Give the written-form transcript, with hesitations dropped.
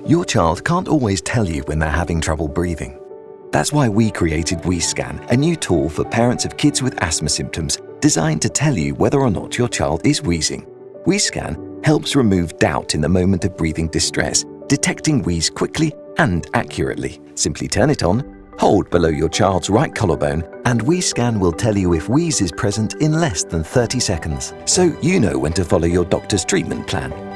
Your child can't always tell you when they're having trouble breathing. That's why we created WheezeScan, a new tool for parents of kids with asthma symptoms designed to tell you whether or not your child is wheezing. WheezeScan helps remove doubt in the moment of breathing distress, detecting wheeze quickly and accurately. Simply turn it on, hold below your child's right collarbone, and WheezeScan will tell you if wheeze is present in less than 30 seconds, so you know when to follow your doctor's treatment plan.